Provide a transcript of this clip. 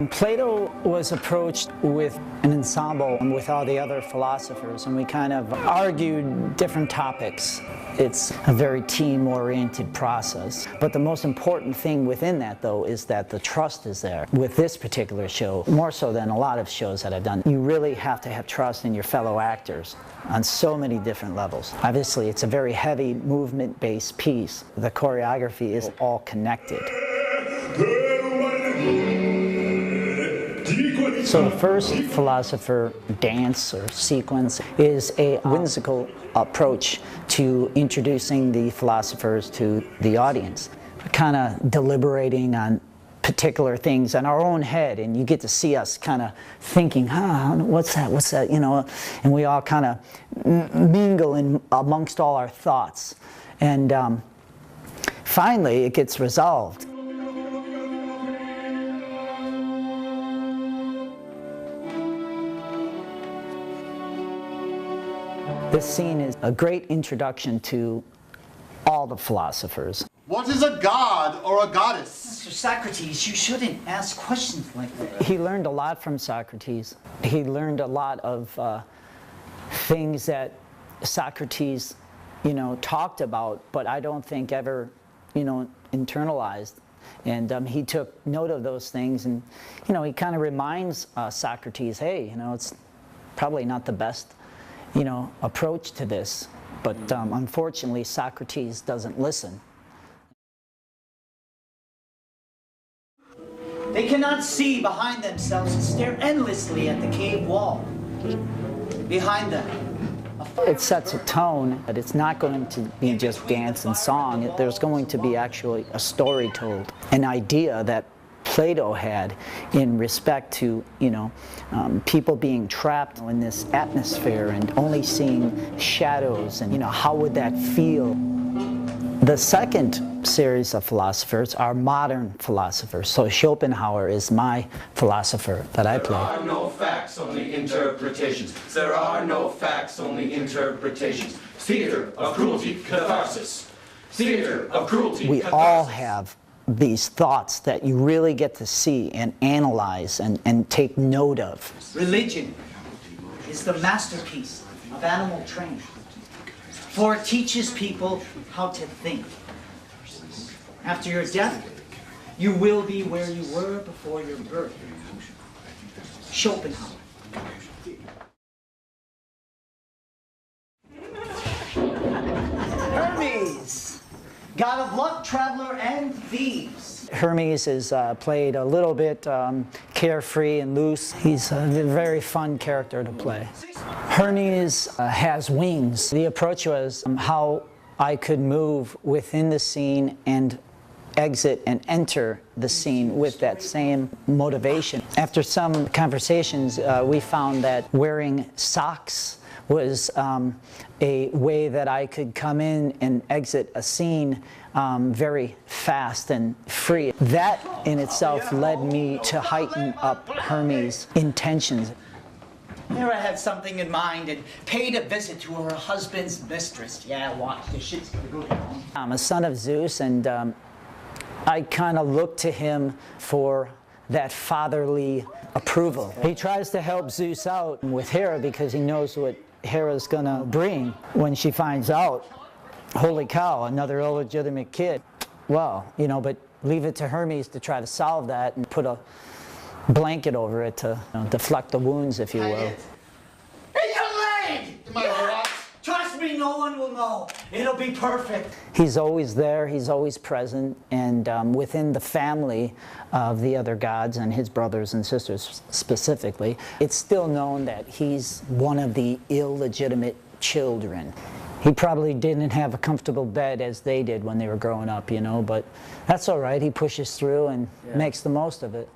Plato was approached with an ensemble with all the other philosophers, and we kind of argued different topics. It's a very team-oriented process. But the most important thing within that, though, is that the trust is there. With this particular show, more so than a lot of shows that I've done, you really have to have trust in your fellow actors on so many different levels. Obviously, it's a very heavy movement-based piece. The choreography is all connected. So the first philosopher dance or sequence is a whimsical approach to introducing the philosophers to the audience. Kind of deliberating on particular things in our own head, and you get to see us kind of thinking, what's that, you know, and we all kind of mingle in amongst all our thoughts. And finally, it gets resolved. This scene is a great introduction to all the philosophers. What is a god or a goddess? Mr. Socrates, you shouldn't ask questions like that. He learned a lot from Socrates. He learned a lot of things that Socrates, you know, talked about, but I don't think ever, you know, internalized. And he took note of those things, and, you know, he kind of reminds Socrates, hey, you know, it's probably not the best, you know, approach to this, but unfortunately Socrates doesn't listen. They cannot see behind themselves and stare endlessly at the cave wall. Behind them. It sets a tone that it's not going to be just dance and song. There's going to be actually a story told, an idea that Plato had in respect to, you know, people being trapped in this atmosphere and only seeing shadows, and, you know, how would that feel? The second series of philosophers are modern philosophers. So Schopenhauer is my philosopher that I play. There are no facts, only interpretations. There are no facts, only interpretations. Theater of cruelty, catharsis. Theater of cruelty, We catharsis. all have these thoughts that you really get to see and analyze and take note of. Religion is the masterpiece of animal training, for it teaches people how to think. After your death, you will be where you were before your birth. Schopenhauer. Hermes, god of luck, traveler, and thieves. Hermes is played a little bit carefree and loose. He's a very fun character to play. Hermes has wings. The approach was how I could move within the scene and exit and enter the scene with that same motivation. After some conversations, we found that wearing socks was a way that I could come in and exit a scene very fast and free. That in itself led me to heighten up Hermes' intentions. Hera had something in mind and paid a visit to her husband's mistress. Yeah, watch, this shit's gonna go down. I'm a son of Zeus, and I kind of look to him for that fatherly approval. He tries to help Zeus out with Hera because he knows what Hera's gonna bring when she finds out, holy cow, another illegitimate kid. Well, you know, but leave it to Hermes to try to solve that and put a blanket over it to, you know, deflect the wounds, if you will. It's your leg! Trust me, no one will know. It'll be perfect. He's always there, he's always present, and within the family of the other gods and his brothers and sisters specifically, it's still known that he's one of the illegitimate children. He probably didn't have a comfortable bed as they did when they were growing up, you know, but that's all right. He pushes through and makes the most of it.